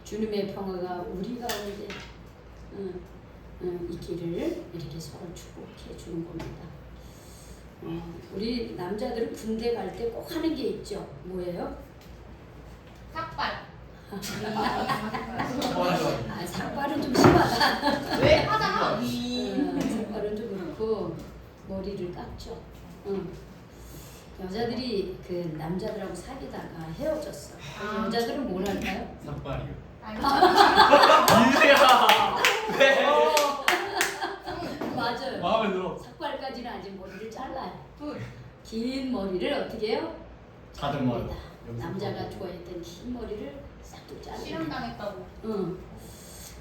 주님의 평화가 우리 가운데 있기를 이렇게 서로 축복해 주는 겁니다. 우리 남자들은 군대 갈 때 꼭 하는 게 있죠. 뭐예요? 삭발. 삭발은 좀 심하다. 왜 하잖아. 삭발은 좀 그렇고 머리를 깎죠. 여자들이 그 남자들하고 사귀다가 헤어졌어. 여자들은 뭘 할까요? 삭발이요. 아니야. 왜? 맞아요. 마음에 들어. 삭발까지는 아직 머리를 잘라요. 긴 머리를 어떻게 해요? 다듬어요. 자릅니다. 남자가 좋아했던 긴 머리를 싹둑 자르고. 실현당했다고.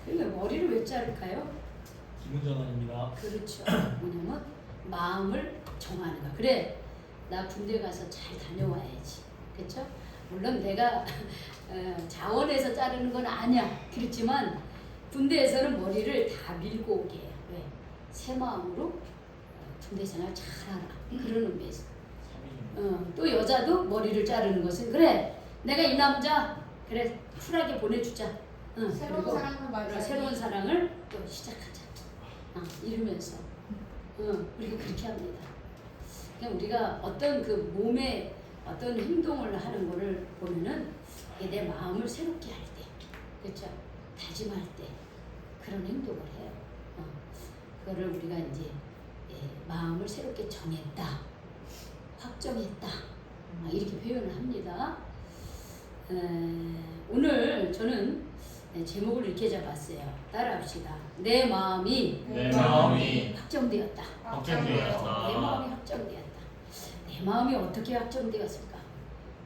그러니까 머리를 왜 자를까요? 기문전환입니다. 그렇죠. 뭐냐면 마음을 정하는 거. 그래, 나 군대 가서 잘 다녀와야지. 그렇죠? 물론 내가 자원해서 자르는 건 아니야. 그렇지만 군대에서는 머리를 다 밀고 오게 해요. 왜? 새 마음으로 군대 생활 잘하라. 그런 의미에서. 또 여자도 머리를 자르는 것은 그래, 내가 이 남자 그래 쿨하게 보내주자. 새로운 사랑을 맞이하기. 새로운 사랑을 또 시작하자. 이러면서 우리가 그렇게 합니다. 그러니까 우리가 어떤 그 몸에 어떤 행동을 하는 거를 보면은 이게 내 마음을 새롭게 할 때, 그렇죠? 다짐할 때 그런 행동을 해요. 그거를 우리가 이제 마음을 새롭게 정했다, 확정했다, 이렇게 표현을 합니다. 오늘 저는 제목을 이렇게 잡았어요. 따라합시다. 내 마음이 확정되었다. 확정되었다. 내 마음이 확정되었다. 내 마음이 어떻게 확정되었을까?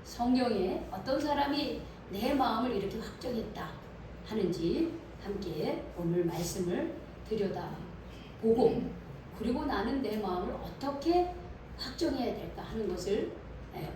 성경에 어떤 사람이 내 마음을 이렇게 확정했다 하는지 함께 오늘 말씀을 들여다보고, 그리고 나는 내 마음을 어떻게 확정해야 될까 하는 것을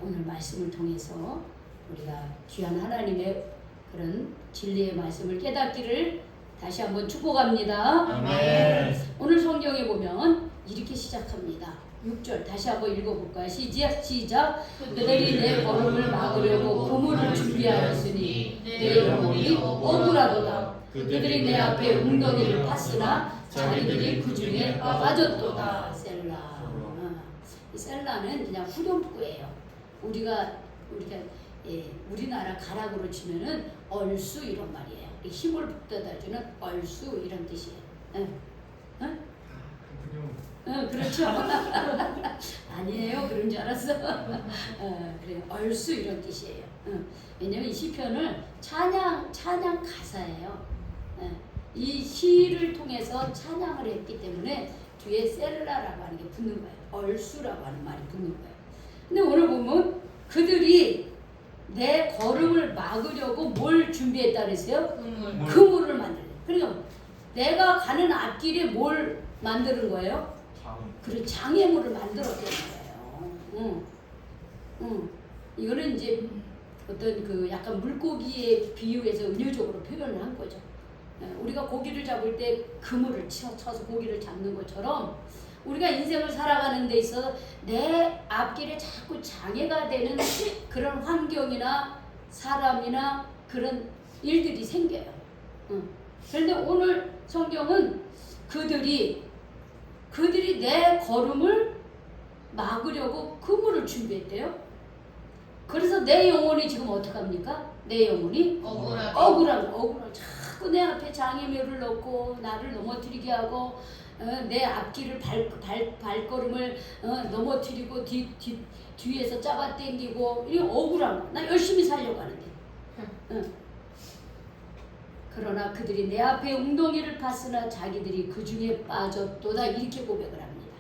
오늘 말씀을 통해서 우리가 귀한 하나님의 그런 진리의 말씀을 깨닫기를 다시 한번 축복합니다. 아멘. 오늘 성경에 보면 이렇게 시작합니다. 6절 다시 한번 읽어볼까요? 시작. 그들이 내 걸음을 막으려고 그물을 준비하였으니 내 영혼이 억울하도다. 그들이 내 앞에 웅덩이를 팠으나 자기들이 그 중에 빠졌도다. 셀라. 이 셀라는 그냥 후렴구예요. 우리가 우리나라 가락으로 치면은 얼쑤 이런 말이에요. 힘을 북돋아주는 얼쑤 이런 뜻이에요. 그렇죠. 아니에요. 그런 줄 알았어. 그래, 얼쑤 이런 뜻이에요. 왜냐면 이 시편을 찬양 가사예요. 이 시를 통해서 찬양을 했기 때문에 뒤에 셀라라고 하는 게 붙는 거예요. 얼쑤라고 하는 말이 붙는 거예요. 근데 오늘 보면 그들이 내 걸음을 막으려고 뭘 준비했다 그랬어요? 그물을 만들래. 그러니까 내가 가는 앞길에 뭘 만드는 거예요? 그래, 장애물을 만들었다는 거예요. 이거는 이제 어떤 그 약간 물고기에 비유해서 은유적으로 표현을 한 거죠. 우리가 고기를 잡을 때 그물을 쳐서 고기를 잡는 것처럼 우리가 인생을 살아가는 데 있어서 내 앞길에 자꾸 장애가 되는 그런 환경이나 사람이나 그런 일들이 생겨요. 그런데 오늘 성경은 그들이 내 걸음을 막으려고 그물을 준비했대요. 그래서 내 영혼이 지금 어떡합니까? 내 영혼이 억울한 자꾸 내 앞에 장애물을 넣고 나를 넘어뜨리게 하고 내 앞길을 발걸음을 넘어뜨리고 뒤에서 잡아당기고 이게 억울한 거. 나 열심히 살려고 하는데. 그러나 그들이 내 앞에 웅덩이를 팠으나 자기들이 그 중에 빠졌도다 이렇게 고백을 합니다.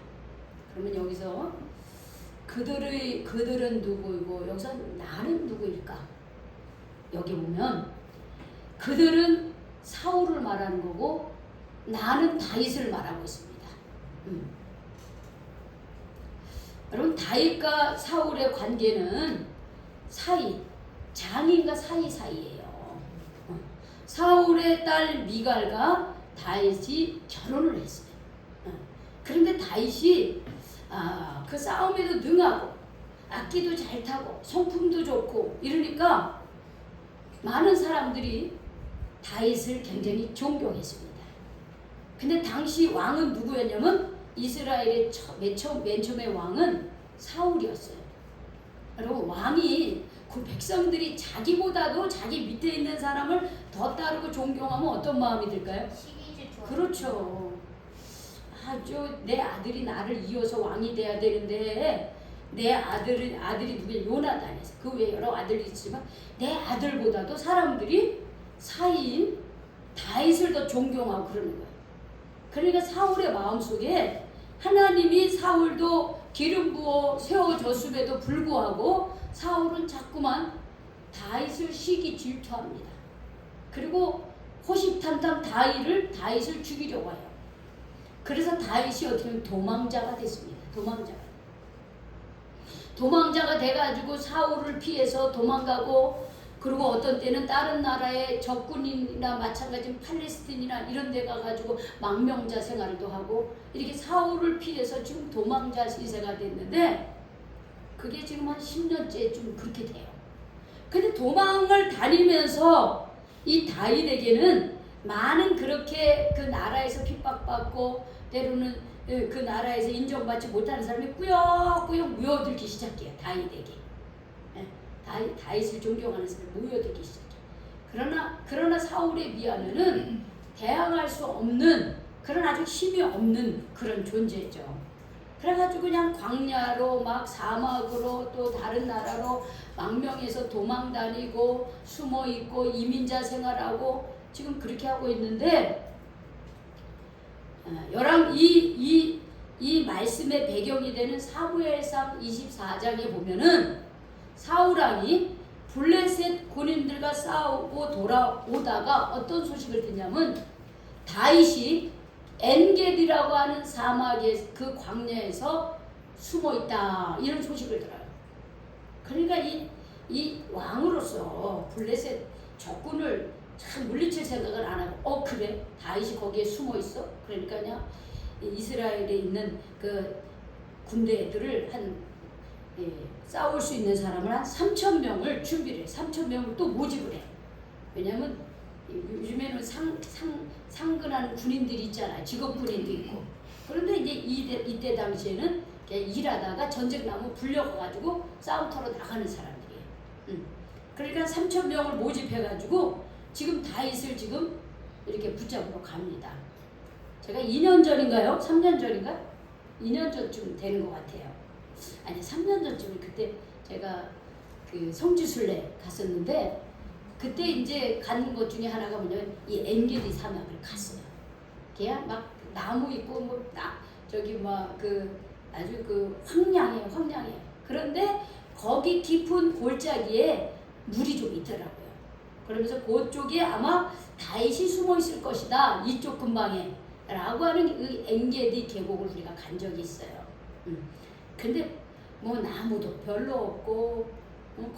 그러면 여기서 그들은 누구이고 여기서 나는 누구일까? 여기 보면 그들은 사울을 말하는 거고 나는 다윗을 말하고 있습니다. 여러분, 다윗과 사울의 관계는 장인과 사이예요. 사울의 딸 미갈과 다윗이 결혼을 했어요. 그런데 다윗이 그 싸움에도 능하고 악기도 잘 타고 성품도 좋고 이러니까 많은 사람들이 다윗을 굉장히 존경했습니다. 근데 당시 왕은 누구였냐면 이스라엘의 맨 처음의 왕은 사울이었어요. 여러분 왕이 그 백성들이 자기보다도 자기 밑에 있는 사람을 더 따르고 존경하면 어떤 마음이 들까요? 시기질 좋아. 그렇죠. 아주 내 아들이 나를 이어서 왕이 돼야 되는데 내 아들이 누구냐? 요나단이었어. 그 외에 여러 아들이 있지만 내 아들보다도 사람들이 사이인 다윗을 더 존경하고 그러는 거예요. 그러니까 사울의 마음속에 하나님이 사울도 기름 부어 세워줬음에도 불구하고 사울은 자꾸만 다윗을 시기 질투합니다. 그리고 호시탐탐 다윗을 죽이려고 해요. 그래서 다윗이 어떻게 보면 도망자가 됐습니다. 도망자가 돼가지고 사울을 피해서 도망가고, 그리고 어떤 때는 다른 나라의 적군이나 마찬가지 팔레스틴이나 이런 데 가가지고 망명자 생활도 하고, 이렇게 사울을 피해서 지금 도망자 시세가 됐는데 그게 지금 한 10년째 좀 그렇게 돼요. 근데 도망을 다니면서 이 다윗에게는 많은 그렇게 그 나라에서 핍박받고 때로는 그 나라에서 인정받지 못하는 사람이 꾸역꾸역 모여들기 시작해요. 다윗에게. 다윗을 존경하는 사람이 모여들기 시작해요. 그러나 사울에 비하면은 대항할 수 없는 그런 아주 힘이 없는 그런 존재죠. 그래가지고 그냥 광야로 막 사막으로 또 다른 나라로 망명해서 도망 다니고 숨어 있고 이민자 생활하고 지금 그렇게 하고 있는데, 이 말씀의 배경이 되는 사무엘상 24장에 보면은 사울왕이 블레셋 군인들과 싸우고 돌아오다가 어떤 소식을 듣냐면 다윗이 엔게디라고 하는 사막의 그 광야에서 숨어 있다, 이런 소식을 들어요. 그러니까 이 왕으로서 블레셋 적군을 참 물리칠 생각을 안 하고, 그래? 다윗이 거기에 숨어 있어? 그러니까 그냥 이스라엘에 있는 그 군대들을 싸울 수 있는 사람을 한 3,000명을 준비를 해. 3,000명을 또 모집을 해. 왜냐면 요즘에는 상근하는 군인들이 있잖아요. 직업 군인도 있고. 그런데 이제 이때 당시에는 그냥 일하다가 전쟁 나면 불려가가지고 싸움터로 나가는 사람들이에요. 그러니까 3,000명을 모집해가지고 지금 다윗을 지금 이렇게 붙잡으러 갑니다. 제가 2년 전인가요? 3년 전인가? 2년 전쯤 되는 것 같아요. 아니 3년 전쯤에 그때 제가 그 성지순례 갔었는데, 그때 이제 간 것 중에 하나가 뭐냐면 이 엔게디 사막을 갔어요. 그냥 막 나무 있고 아주 그 황량해요. 그런데 거기 깊은 골짜기에 물이 좀 있더라고요. 그러면서 그쪽에 아마 다윗이 숨어 있을 것이다, 이쪽 근방에 라고 하는 그 엔게디 계곡을 우리가 간 적이 있어요. 근데 뭐 나무도 별로 없고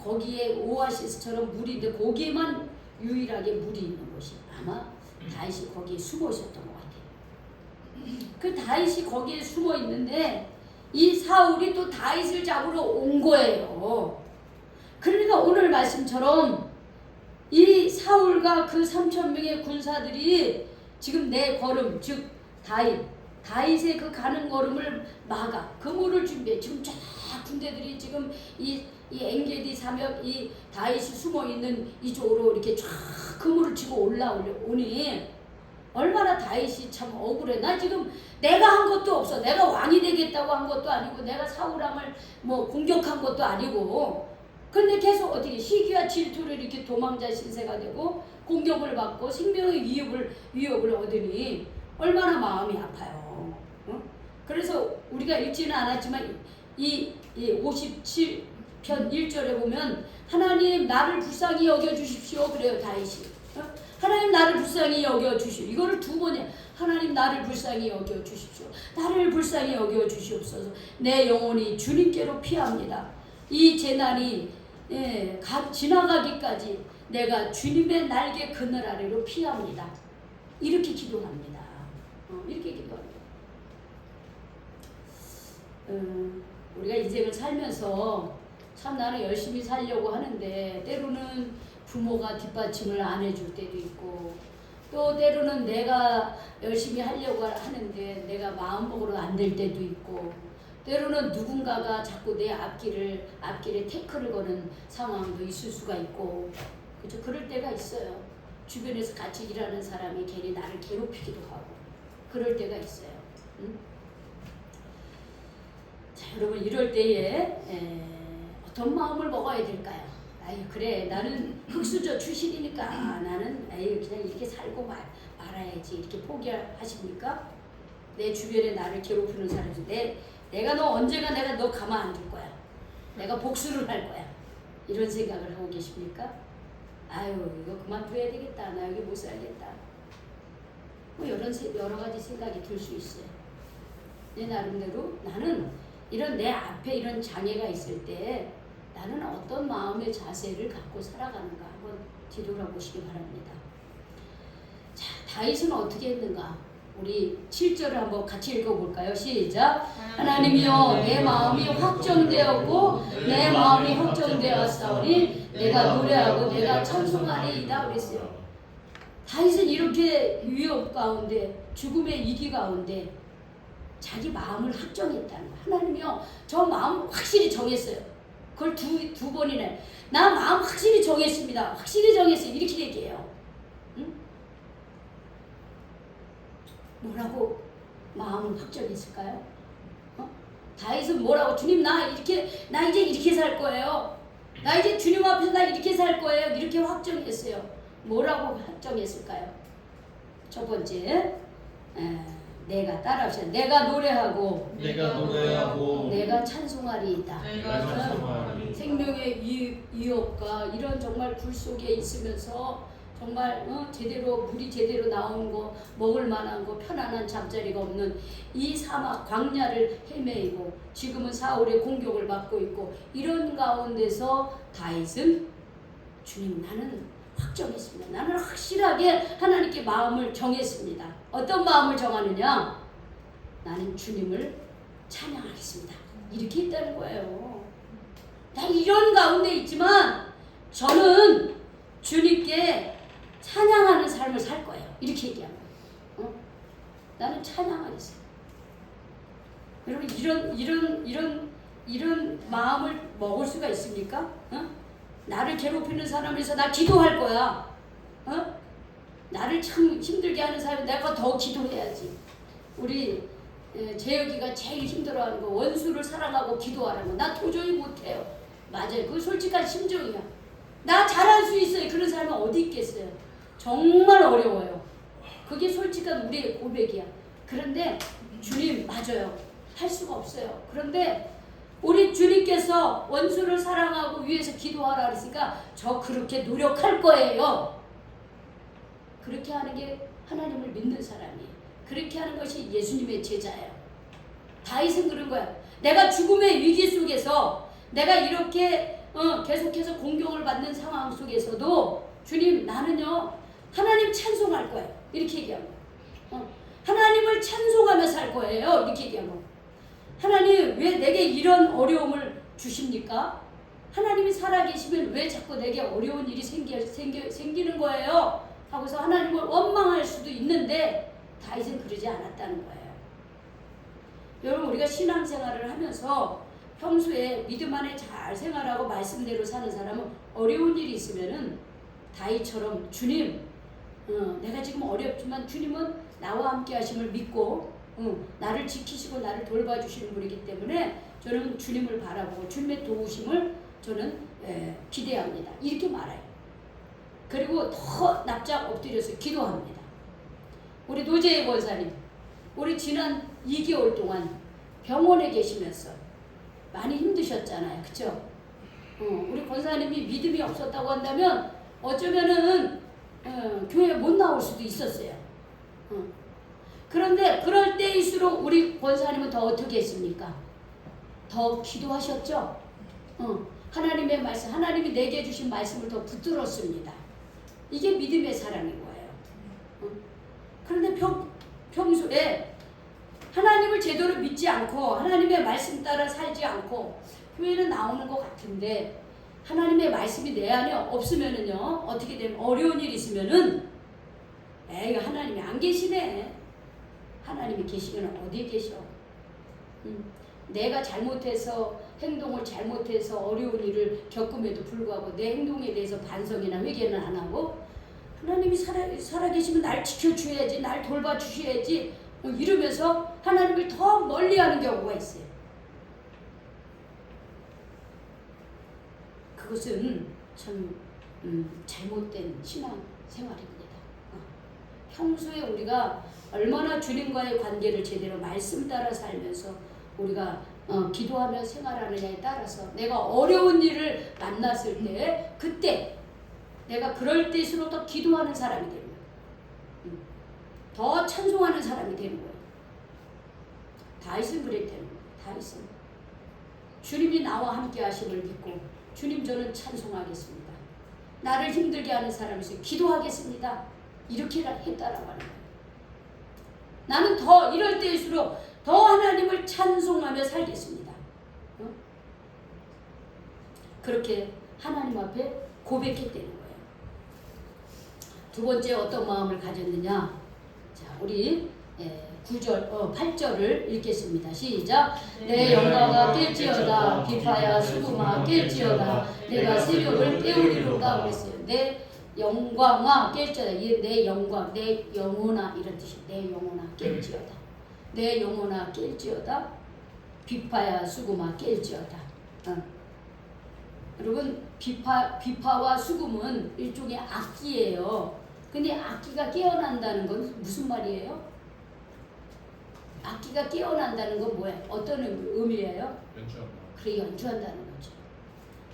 거기에 오아시스처럼 물이 있는데 거기에만 유일하게 물이 있는 곳이 아마 다윗이 거기에 숨어 있었던 것 같아요. 그 다윗이 거기에 숨어 있는데 이 사울이 또 다윗을 잡으러 온 거예요. 그러니까 오늘 말씀처럼 이 사울과 그 3,000명의 군사들이 지금 내 걸음, 즉 다윗의 그 가는 걸음을 막아 그물을 준비해. 지금 쫙 군대들이 지금 이 엔게디 사막, 이 다윗이 숨어 있는 이쪽으로 이렇게 쫙 그물을 치고 올라오니 얼마나 다윗이 참 억울해. 나 지금 내가 한 것도 없어. 내가 왕이 되겠다고 한 것도 아니고 내가 사울왕을 뭐 공격한 것도 아니고, 근데 계속 어떻게 시기와 질투를 이렇게 도망자 신세가 되고 공격을 받고 생명의 위협을 얻으니 얼마나 마음이 아파요. 그래서 우리가 읽지는 않았지만 이 57편 1절에 보면 하나님 나를 불쌍히 여겨주십시오 그래요 다윗이. 하나님 나를 불쌍히 여겨주시오. 이거를 2번이야. 하나님 나를 불쌍히 여겨주십시오. 나를 불쌍히 여겨주시옵소서. 내 영혼이 주님께로 피합니다. 이 재난이 지나가기까지 내가 주님의 날개 그늘 아래로 피합니다. 이렇게 기도합니다. 이렇게 기도합니다. 우리가 인생을 살면서 참 나는 열심히 살려고 하는데 때로는 부모가 뒷받침을 안 해줄 때도 있고 또 때로는 내가 열심히 하려고 하는데 내가 마음먹으로 안 될 때도 있고 때로는 누군가가 자꾸 내 앞길에 태클을 거는 상황도 있을 수가 있고 그죠? 그럴 때가 있어요. 주변에서 같이 일하는 사람이 괜히 나를 괴롭히기도 하고 그럴 때가 있어요. 응? 자, 여러분 이럴 때에 어떤 마음을 먹어야 될까요? 아유 그래 나는 흙수저 출신이니까 나는 아유 그냥 이렇게 살고 말아야지 이렇게 포기하십니까? 내 주변에 나를 괴롭히는 사람이 내가 너 언젠가 내가 너 가만 안 둘 거야. 내가 복수를 할 거야. 이런 생각을 하고 계십니까? 아유 이거 그만둬야 되겠다. 나 여기 못 살겠다. 뭐 여러 가지 생각이 들 수 있어요. 내 나름대로 나는 이런 내 앞에 이런 장애가 있을 때 나는 어떤 마음의 자세를 갖고 살아가는가 한번 뒤돌아보시기 바랍니다. 자, 다윗은 어떻게 했는가? 우리 7절을 한번 같이 읽어볼까요? 시작! 하나님이여 내 마음이 확정되었고 내 마음이 확정되었사오니 내가 노래하고 내가 찬송하리이다 그랬어요. 다윗은 이렇게 위협 가운데 죽음의 위기 가운데 자기 마음을 확정했다는 거예요. 하나님이여 저 마음 확실히 정했어요. 그걸 두 번이나 나 마음 확실히 정했습니다. 확실히 정했어요. 이렇게 얘기해요. 응? 뭐라고 마음을 확정했을까요? 다윗은 뭐라고 주님 나 이제 이렇게 살 거예요. 나 이제 주님 앞에서 나 이렇게 살 거예요. 이렇게 확정했어요. 뭐라고 확정했을까요? 첫 번째 내가 따라하세요. 내가 노래하고 내가 찬송하리이다. 생명의 위협과 이런 정말 굴 속에 있으면서 정말 물이 제대로 나온 거 먹을 만한 거 편안한 잠자리가 없는 이 사막 광야를 헤매이고 지금은 사울의 공격을 받고 있고 이런 가운데서 다윗은 주님 나는 확정했습니다. 나는 확실하게 하나님께 마음을 정했습니다. 어떤 마음을 정하느냐? 나는 주님을 찬양하겠습니다. 이렇게 있다는 거예요. 나 이런 가운데 있지만 저는 주님께 찬양하는 삶을 살 거예요. 이렇게 얘기하는 거예요. 나는 찬양하겠어요. 여러분 이런 마음을 먹을 수가 있습니까? 나를 괴롭히는 사람에서 나 기도할 거야. 나를 참 힘들게 하는 사람 내가 더 기도해야지. 우리 재혁이가 제일 힘들어하는 거 원수를 사랑하고 기도하라는 거. 나 도저히 못해요. 맞아요. 그거 솔직한 심정이야. 나 잘할 수 있어요. 그런 사람은 어디 있겠어요. 정말 어려워요. 그게 솔직한 우리의 고백이야. 그런데 주님 맞아요. 할 수가 없어요. 그런데 우리 주님께서 원수를 사랑하고 위해서 기도하라 그랬으니까 저 그렇게 노력할 거예요. 그렇게 하는 게 하나님을 믿는 사람이에요. 그렇게 하는 것이 예수님의 제자예요. 다윗은 그런 거야. 내가 죽음의 위기 속에서 내가 이렇게 계속해서 공격을 받는 상황 속에서도 주님 나는요 하나님 찬송할 거예요. 이렇게 얘기하고 하나님을 찬송하며 살 거예요. 이렇게 얘기하고 하나님 왜 내게 이런 어려움을 주십니까? 하나님이 살아계시면 왜 자꾸 내게 어려운 일이 생기는 거예요? 하고서 하나님을 원망할 수도 있는데 다윗은 그러지 않았다는 거예요. 여러분 우리가 신앙생활을 하면서 평소에 믿음 안에 잘 생활하고 말씀대로 사는 사람은 어려운 일이 있으면은 다윗처럼 주님 내가 지금 어렵지만 주님은 나와 함께 하심을 믿고 나를 지키시고 나를 돌봐주시는 분이기 때문에 저는 주님을 바라보고 주님의 도우심을 저는 기대합니다. 이렇게 말해요. 그리고 더 납작 엎드려서 기도합니다. 우리 노재희 권사님 우리 지난 2개월 동안 병원에 계시면서 많이 힘드셨잖아요. 그쵸? 우리 권사님이 믿음이 없었다고 한다면 어쩌면은 교회에 못 나올 수도 있었어요. 그런데 그럴 때일수록 우리 권사님은 더 어떻게 했습니까? 더 기도하셨죠? 하나님의 말씀, 하나님이 내게 주신 말씀을 더 붙들었습니다. 이게 믿음의 사람인 거예요. 그런데 평소에 하나님을 제대로 믿지 않고 하나님의 말씀 따라 살지 않고 교회는 나오는 것 같은데 하나님의 말씀이 내 안에 없으면은요, 어떻게 되면 어려운 일이 있으면은, 에이, 하나님이 안 계시네. 하나님이 계시면 어디에 계셔? 내가 잘못해서, 행동을 잘못해서 어려운 일을 겪음에도 불구하고 내 행동에 대해서 반성이나 회개는 안 하고, 하나님이 살아계시면 날 지켜주셔야지, 날 돌봐주셔야지, 이러면서 하나님을 더 멀리하는 경우가 있어요. 그것은 참 잘못된 신앙 생활입니다. 평소에 우리가 얼마나 주님과의 관계를 제대로 말씀 따라 살면서 우리가 기도하며 생활하느냐에 따라서 내가 어려운 일을 만났을 때 그때 내가 그럴 때일수록 더 기도하는 사람이 되는 거예요. 더 찬송하는 사람이 되는 거예요. 다윗은 그랬다는 거예요. 다윗은 주님이 나와 함께 하심을 믿고 주님 저는 찬송하겠습니다. 나를 힘들게 하는 사람이 있어요. 기도하겠습니다. 이렇게 했다라고 하는 거예요. 나는 더 이럴 때일수록 더 하나님을 찬송하며 살겠습니다. 그렇게 하나님 앞에 고백했다는 거예요. 두 번째 어떤 마음을 가졌느냐? 자, 우리 8절을 읽겠습니다. 시작. 내 영광아 깰지어다. 비파야 수금아 깰지어다. 내가 새벽을 깨우리로다 그랬어요. 내 영광아 깰지어다. 내 영광, 내 영혼아 이런 뜻이에요. 내 영혼아 깰지어다. 내 영혼아 깰지어다. 비파야 수금아 깰지어다. 여러분 비파와 수금은 일종의 악기예요. 근데 악기가 깨어난다는 건 무슨 말이에요? 악기가 깨어난다는 건 뭐예요? 어떤 의미예요? 연주한다. 그래, 연주한다는 거죠.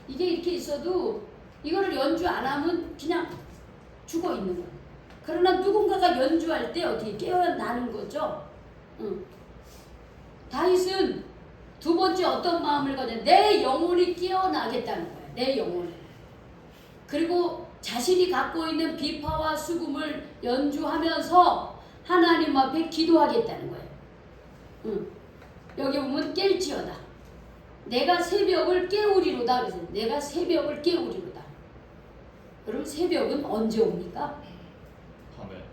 이게 이렇게 있어도 이거를 연주 안 하면 그냥 죽어 있는 거예요. 그러나 누군가가 연주할 때 어떻게 깨어나는 거죠? 다윗은 두 번째 어떤 마음을 가져? 내 영혼이 깨어나겠다는 거예요. 내 영혼이. 그리고 자신이 갖고 있는 비파와 수금을 연주하면서 하나님 앞에 기도하겠다는 거예요. 여기 보면 깰지어다. 내가 새벽을 깨우리로다. 그래서 내가 새벽을 깨우리로다. 여러분 새벽은 언제 옵니까? 밤에.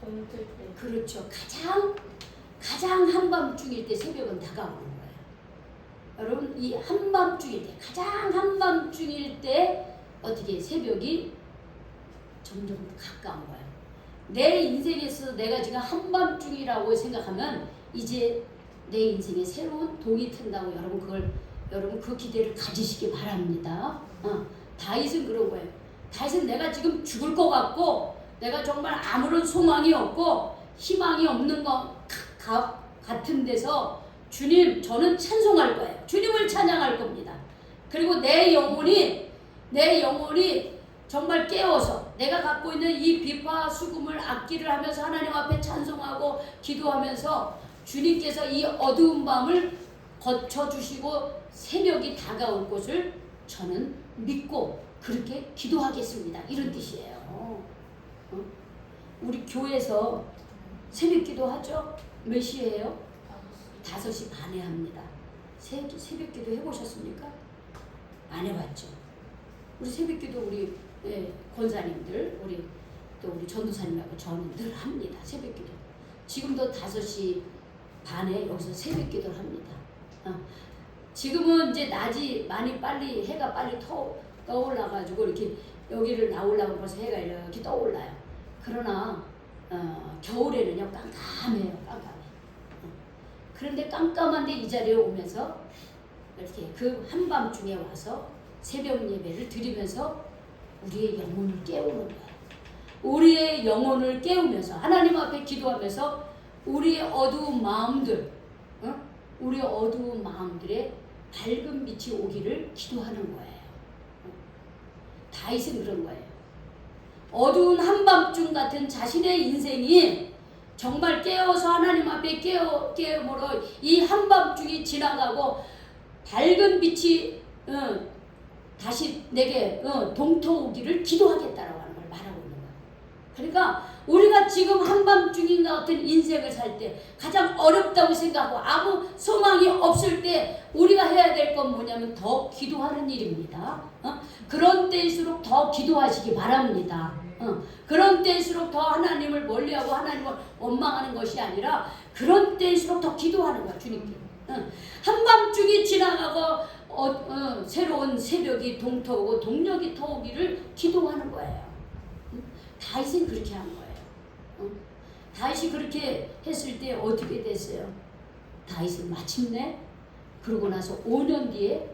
동틀 때. 그렇죠. 가장 한밤중일 때 새벽은 다가오는 거예요. 여러분 이 한밤중일 때 가장 한밤중일 때 어떻게 새벽이 점점 가까운 거예요. 내 인생에서 내가 지금 한밤중이라고 생각하면 이제 내 인생에 새로운 동이 튼다고 여러분 그 기대를 가지시기 바랍니다. 다윗은 그런 거예요. 다윗은 내가 지금 죽을 것 같고 내가 정말 아무런 소망이 없고 희망이 없는 것 같은 데서 주님 저는 찬송할 거예요. 주님을 찬양할 겁니다. 그리고 내 영혼이 정말 깨워서 내가 갖고 있는 이 비파 수금을 악기를 하면서 하나님 앞에 찬송하고 기도하면서 주님께서 이 어두운 밤을 거쳐주시고 새벽이 다가올 것을 저는 믿고 그렇게 기도하겠습니다. 이런 뜻이에요. 우리 교회에서 새벽 기도 하죠? 몇 시에요? 5시 반에 합니다. 새벽 기도 해보셨습니까? 안 해봤죠? 우리 새벽 기도 우리 권사님들, 우리 전도사님하고 저는 늘 합니다. 새벽 기도. 지금도 5시 반에 여기서 새벽 기도를 합니다. 지금은 이제 낮이 많이 빨리 해가 빨리 떠올라가지고 이렇게 여기를 나오려면 벌써 해가 이렇게 떠올라요. 그러나 겨울에는요 깜깜해요. 깜깜해. 그런데 깜깜한데 이 자리에 오면서 이렇게 그 한밤중에 와서 새벽 예배를 드리면서 우리의 영혼을 깨우는 거예요. 우리의 영혼을 깨우면서 하나님 앞에 기도하면서 우리의 어두운 마음들, 우리의 어두운 마음들에 밝은 빛이 오기를 기도하는 거예요. 다윗은 그런 거예요. 어두운 한밤중 같은 자신의 인생이 정말 깨어서 하나님 앞에 깨움으로 이 한밤중이 지나가고 밝은 빛이 다시 내게 동터오기를 기도하겠다라고 하는 걸 말하고 있는 거예요. 그러니까 우리가 지금 한밤중인 같은 인생을 살 때 가장 어렵다고 생각하고 아무 소망이 없을 때 우리가 해야 될 건 뭐냐면 더 기도하는 일입니다. 그런 때일수록 더 기도하시기 바랍니다. 그런 때일수록 더 하나님을 멀리하고 하나님을 원망하는 것이 아니라 그런 때일수록 더 기도하는 거야, 주님께. 한밤중이 지나가고 새로운 새벽이 동터오고 동력이 터오기를 기도하는 거예요. 다윗은 그렇게 한 거예요. 다윗이 그렇게 했을 때 어떻게 됐어요? 다윗은 마침내 그러고 나서 5년 뒤에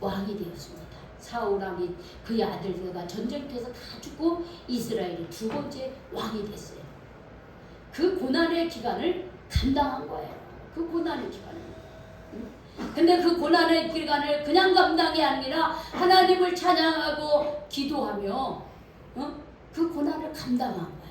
왕이 되었습니다. 사울왕이 그의 아들들과 전쟁터에서 다 죽고 이스라엘이 두 번째 왕이 됐어요. 그 고난의 기간을 감당한 거예요. 그 고난의 기간을. 근데 그 고난의 기간을 그냥 감당이 아니라 하나님을 찬양하고 기도하며 그 고난을 감당한 거예요.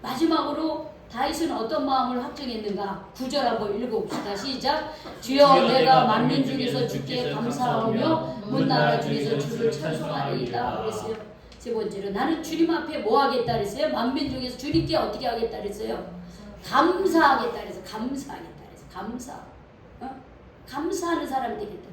마지막으로 다윗은 어떤 마음을 확정했는가? 9절 한번 읽어봅시다. 시작. 주여 내가 만민 중에서 주께 감사하며 문나라 중에서 주를 찬송하리이다 그랬어요. 세 번째로 나는 주님 앞에 뭐 하겠다 그랬어요? 만민 중에서 주님께 어떻게 하겠다 그랬어요? 감사하겠다 그래서 감사하겠다 그래서 감사하는 사람이 되겠다.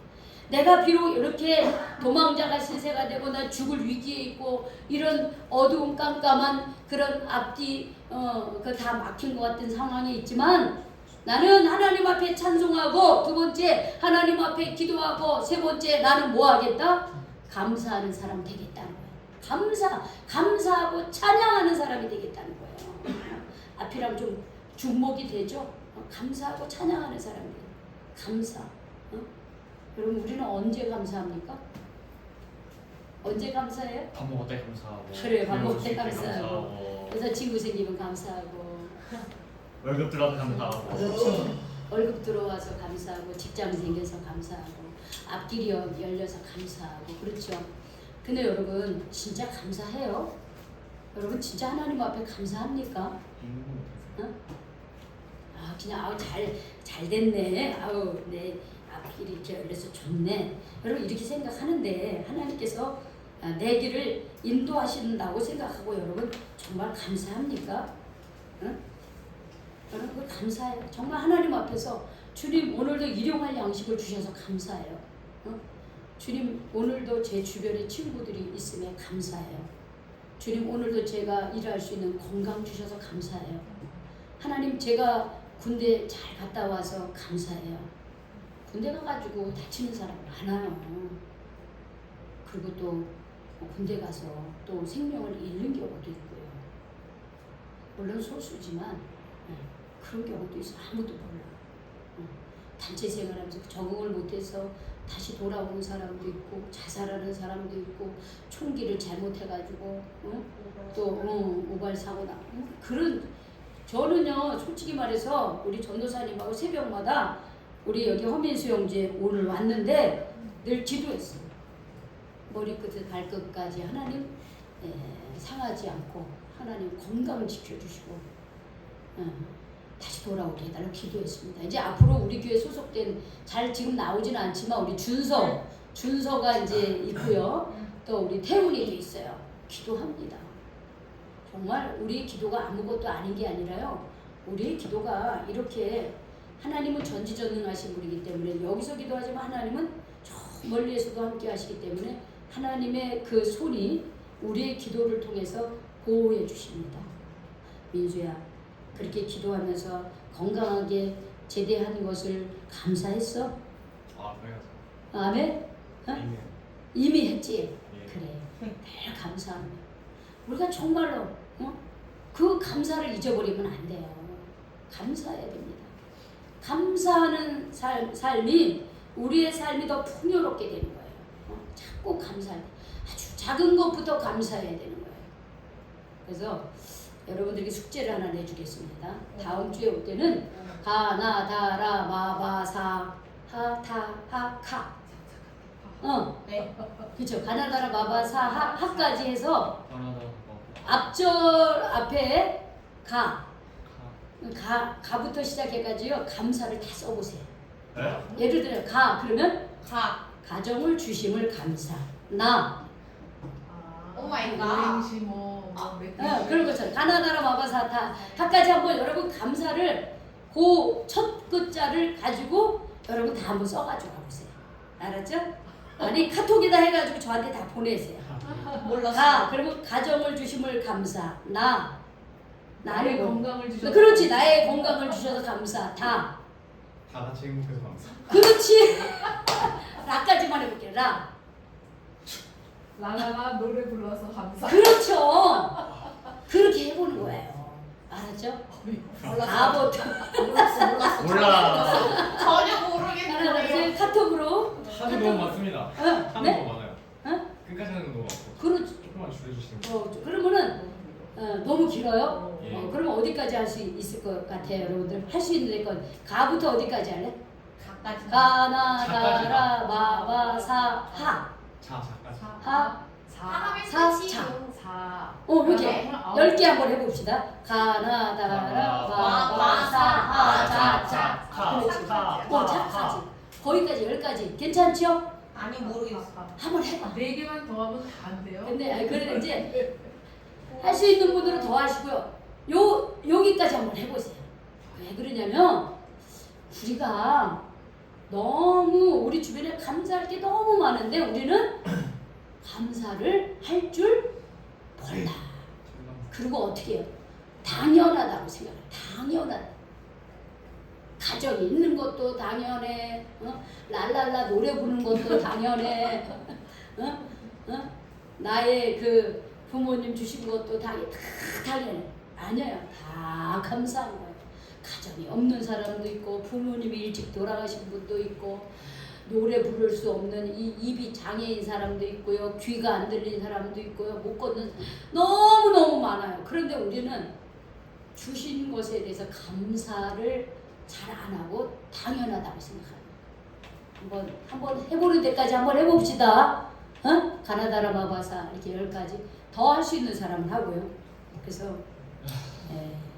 내가 비록 이렇게 도망자가 신세가 되고 나 죽을 위기에 있고 이런 어두운 깜깜한 그런 앞뒤 그 다 막힌 것 같은 상황에 있지만 나는 하나님 앞에 찬송하고 두 번째 하나님 앞에 기도하고 세 번째 나는 뭐 하겠다? 감사하는 사람 되겠다는 거예요. 감사하고 찬양하는 사람이 되겠다는 거예요. 앞이랑 좀 주목이 되죠? 감사하고 찬양하는 사람들. 감사. 여러분 우리는 언제 감사합니까? 언제 감사해요? 밥 먹을 때 감사하고. 그래, 밥 먹을 때 때 감사하고. 그래서 친구 생기면 감사하고. 월급 들어도 감사하고. 그렇죠. 월급 들어와서 감사하고 직장 생겨서 감사하고 앞길이 열려서 감사하고 그렇죠. 근데 여러분 진짜 감사해요? 여러분 진짜 하나님 앞에 감사합니까? 그냥 잘 됐네. 내 앞길이 이렇게 열려서 좋네. 여러분 이렇게 생각하는데 하나님께서 내 길을 인도하신다고 생각하고 여러분 정말 감사합니까? 여러분 감사해요. 정말 하나님 앞에서 주님 오늘도 일용할 양식을 주셔서 감사해요. 주님 오늘도 제 주변에 친구들이 있음에 감사해요. 주님 오늘도 제가 일할 수 있는 건강 주셔서 감사해요. 하나님 제가 군대 잘 갔다 와서 감사해요. 군대 가가지고 다치는 사람 많아요. 그리고 또 군대 가서 또 생명을 잃는 경우도 있고요. 물론 소수지만 그런 경우도 있어. 아무도 몰라. 단체 생활하면서 적응을 못해서 다시 돌아오는 사람도 있고 자살하는 사람도 있고 총기를 잘못해가지고 또 오발 사고 나고 그런 저는요 솔직히 말해서 우리 전도사님하고 새벽마다 우리 여기 허민수영제 오늘 왔는데 늘 기도했어요. 머리끝에서 발끝까지 하나님 상하지 않고 하나님 건강을 지켜주시고 다시 돌아오게 해달라고 기도했습니다. 이제 앞으로 우리 교회 소속된 잘 지금 나오지는 않지만 우리 준서가 이제 있고요. 또 우리 태훈이도 있어요. 기도합니다. 정말 우리의 기도가 아무것도 아닌 게 아니라요. 우리의 기도가 이렇게 하나님은 전지전능하신 분이기 때문에 여기서 기도하지만 하나님은 저 멀리에서도 함께 하시기 때문에 하나님의 그 손이 우리의 기도를 통해서 보호해 주십니다. 민수야 그렇게 기도하면서 건강하게 제대한 것을 감사했어? 그래요. 아멘? 이미 했지? 그래. 늘 감사합니다. 우리가 정말로 그 감사를 잊어버리면 안 돼요. 감사해야 됩니다. 감사하는 삶이 우리의 삶이 더 풍요롭게 되는 거예요. 자꾸 감사해. 아주 작은 것부터 감사해야 되는 거예요. 그래서 여러분들에게 숙제를 하나 내주겠습니다. 다음 주에 올 때는 가나다라 마바사 하타하카 네. 그렇죠. 가나다라 마바사 하까지 해서 가나다 앞절 앞에 가부터 시작해가지고요. 감사를 다 써보세요. 네? 예를 들어 그러면 가정을 주심을 감사 나 오 마이 갓. 오행시 뭐 맥주 그리고 것처럼 가나다라 마바사타 하까지 한번 여러분 감사를 그 첫 글자를 가지고 여러분 다 한번 써가지고 가보세요. 알았죠? 아니 카톡에다 해가지고 저한테 다 보내세요. 몰랐어. 그러면 가정을 주심을 감사. 나의 나를 건강을 주셔서. 그렇지. 나의 건강을 주셔서 감사. 다 같이 행복해서 감사. 그렇지. 라까지만 해볼게요. 라. 라라라 노래 불러서 감사. 그렇죠. 그렇게 해보는 거예요. 알았죠? 몰랐어. 몰랐어. 몰라. 전혀 모르겠는 하나, 둘, 거예요. 셋. 카톡으로. 하도 너무 많습니다. 하는 네? 거 많아요. 어? 끝까지 하는 거 너무 많고. 그렇지. 조금만 줄여주시는 거. 그러면은 너무 길어요. 예. 그러면 어디까지 할 수 있을 것 같아요, 여러분들? 할 수 있는 건 가부터 어디까지 할래? 가까지. 가나다라 마바사 하. 자까지. 하. 하면 사, 끝이요. 자. 사. 이렇게 10개 한번 해봅시다. 가나다라 마바사 하. 자. 그렇지. 차까지. 거기까지 10가지. 괜찮죠? 아니 모르겠어. 한번 해봐. 4개만 더 하면 다 안 돼요? 근데 그래 이제 할 수 있는 분들은 더 하시고요. 여기까지 한번 해보세요. 왜 그러냐면 우리가 너무 우리 주변에 감사할 게 너무 많은데 우리는 감사를 할 줄 몰라. 그리고 어떻게 해요? 당연하다고 생각해. 당연하다. 가정이 있는 것도 당연해. 랄랄라 노래 부르는 것도 당연해. 나의 그 부모님 주신 것도 다 당연해. 아니에요. 다 감사한 거예요. 가정이 없는 사람도 있고 부모님이 일찍 돌아가신 분도 있고 노래 부를 수 없는 입이 장애인 사람도 있고요. 귀가 안 들린 사람도 있고요. 못 걷는 너무너무 많아요. 그런데 우리는 주신 것에 대해서 감사를 잘 안 하고 당연하다고 생각합니다. 한번 해보는 데까지 한번 해봅시다. 가나다라 마바사 이렇게 10가지 더 할 수 있는 사람은 하고요. 그래서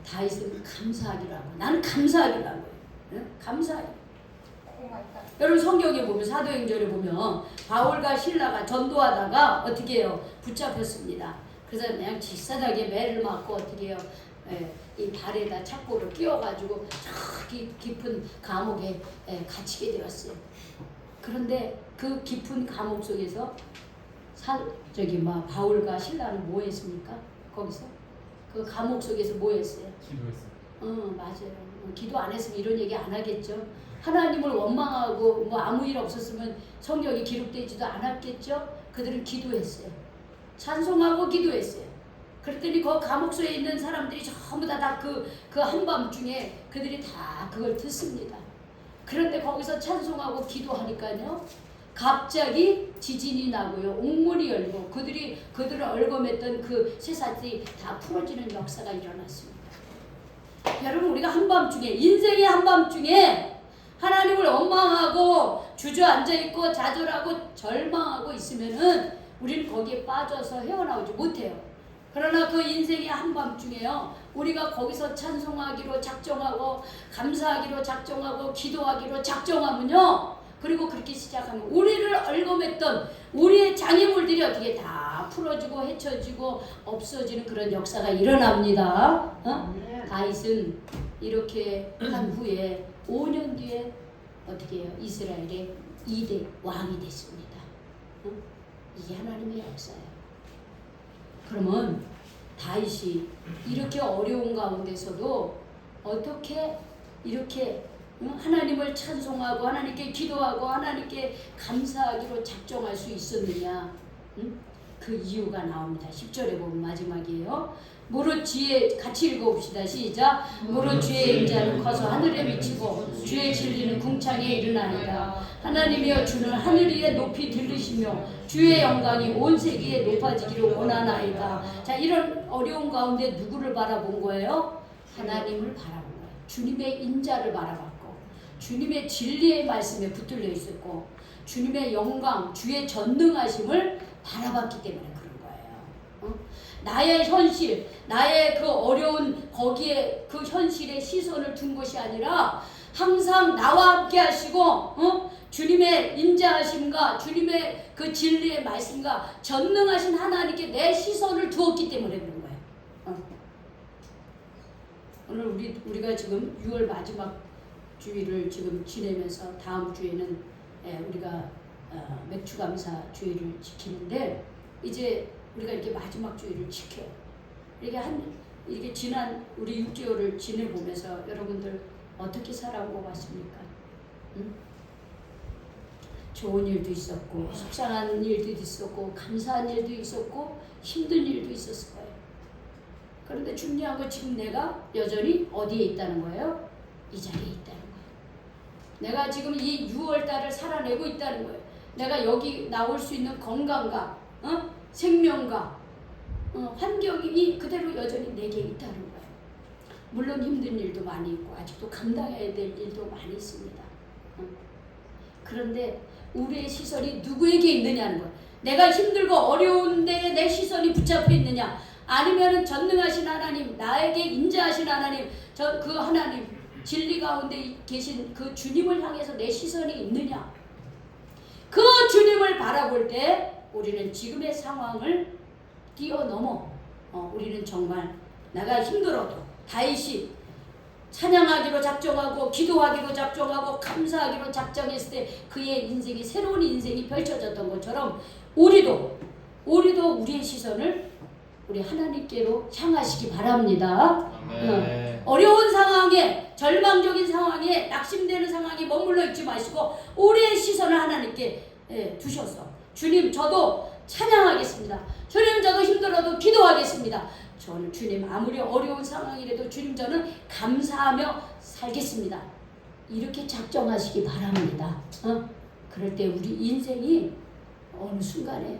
다윗은 감사하기로 하고 나는 감사하기로 하고요. 감사하기. 여러분 성경에 보면 사도행전에 보면 바울과 실라가 전도하다가 어떻게 해요? 붙잡혔습니다. 그래서 그냥 질사하게 매를 맞고 어떻게 해요? 이 발에다 착고를 끼워가지고 저기 깊은 감옥에 갇히게 되었어요. 그런데 그 깊은 감옥 속에서 바울과 신라는 뭐 했습니까? 거기서 그 감옥 속에서 뭐 했어요? 기도했어요. 맞아요. 기도 안 했으면 이런 얘기 안 하겠죠. 하나님을 원망하고 뭐 아무 일 없었으면 성경이 기록되지도 않았겠죠. 그들은 기도했어요. 찬송하고 기도했어요. 그랬더니 그 감옥소에 있는 사람들이 전부 다 그 한밤중에 그들이 다 그걸 듣습니다. 그런데 거기서 찬송하고 기도하니까요. 갑자기 지진이 나고요. 옥문이 열고 그들을 얽어맸던 그 쇠사슬이 다 풀어지는 역사가 일어났습니다. 여러분 우리가 한밤중에 인생의 한밤중에 하나님을 원망하고 주저앉아있고 좌절하고 절망하고 있으면은 우리는 거기에 빠져서 헤어나오지 못해요. 그러나 그 인생의 한밤중에요. 우리가 거기서 찬송하기로 작정하고 감사하기로 작정하고 기도하기로 작정하면요. 그리고 그렇게 시작하면 우리를 얽어맸던 우리의 장애물들이 어떻게 다 풀어지고 헤쳐지고 없어지는 그런 역사가 일어납니다. 다윗은 이렇게 한 후에 5년 뒤에 어떻게 해요? 이스라엘의 2대 왕이 됐습니다. 이게 하나님의 역사예요. 그러면 다윗이 이렇게 어려운 가운데서도 어떻게 이렇게 하나님을 찬송하고 하나님께 기도하고 하나님께 감사하기로 작정할 수 있었느냐? 그 이유가 나옵니다. 10절에 보면 마지막이에요. 무릇 주의 같이 읽어봅시다. 시작. 무릇 주의 임자는 커서 하늘에 미치고 주의 진리는 궁창에 이르나이다. 하나님이여 주는 하늘 위에 높이 들리시며 주의 영광이 온 세계에 높아지기를 원하나이다. 자, 이런 어려운 가운데 누구를 바라본 거예요? 하나님을 바라본 거예요. 주님의 인자를 바라봤고 주님의 진리의 말씀에 붙들려 있었고 주님의 영광, 주의 전능하심을 바라봤기 때문에 그런 거예요. 나의 현실, 나의 그 어려운 거기에 그 현실에 시선을 둔 것이 아니라 항상 나와 함께 하시고 주님의 인자하심과 주님의 그 진리의 말씀과 전능하신 하나님께 내 시선을 두었기 때문에 그런 거예요. 오늘 우리가 지금 6월 마지막 주일을 지금 지내면서 다음 주에는 우리가 맥주 감사 주일을 지키는데 이제 우리가 이렇게 마지막 주일을 지켜요. 이렇게 지난 우리 6개월을 지내보면서 여러분들 어떻게 살아온 것 같습니까? 응? 좋은 일도 있었고 속상한 일도 있었고 감사한 일도 있었고 힘든 일도 있었을 거예요. 그런데 중요한 건 지금 내가 여전히 어디에 있다는 거예요? 이 자리에 있다는 거예요. 내가 지금 이 6월달을 살아내고 있다는 거예요. 내가 여기 나올 수 있는 건강과 생명과 환경이 그대로 여전히 내게 있다는 거예요. 물론 힘든 일도 많이 있고 아직도 감당해야 될 일도 많이 있습니다. 그런데 우리의 시선이 누구에게 있느냐는 거예요. 내가 힘들고 어려운데 내 시선이 붙잡혀 있느냐, 아니면 전능하신 하나님, 나에게 인자하신 하나님, 그 하나님 진리 가운데 계신 그 주님을 향해서 내 시선이 있느냐. 그 주님을 바라볼 때 우리는 지금의 상황을 뛰어넘어 우리는 정말 내가 힘들어도 다윗이 찬양하기로 작정하고 기도하기로 작정하고 감사하기로 작정했을 때 그의 인생이 새로운 인생이 펼쳐졌던 것처럼 우리도 우리의 시선을 우리 하나님께로 향하시기 바랍니다. 어려운 상황에, 절망적인 상황에, 낙심되는 상황에 머물러 있지 마시고 우리의 시선을 하나님께 두셔서 주님 저도 찬양하겠습니다. 주님 저도 힘들어도 기도하겠습니다. 저는 주님 아무리 어려운 상황이라도 주님 저는 감사하며 살겠습니다. 이렇게 작정하시기 바랍니다. 그럴 때 우리 인생이 어느 순간에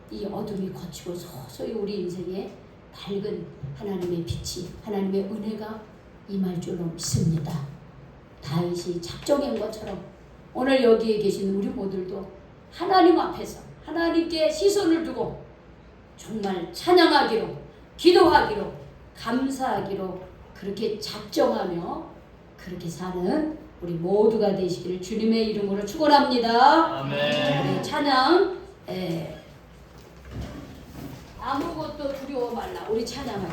이 어둠이 거치고 서서히 우리 인생에 밝은 하나님의 빛이, 하나님의 은혜가 임할 줄로 믿습니다. 다윗이 작정한 것처럼 오늘 여기에 계신 우리 모두도 하나님 앞에서 하나님께 시선을 두고 정말 찬양하기로, 기도하기로, 감사하기로 그렇게 작정하며 그렇게 사는 우리 모두가 되시기를 주님의 이름으로 축원합니다. 아멘. 우리 찬양 아무것도 두려워 말라. 우리 찬양하자.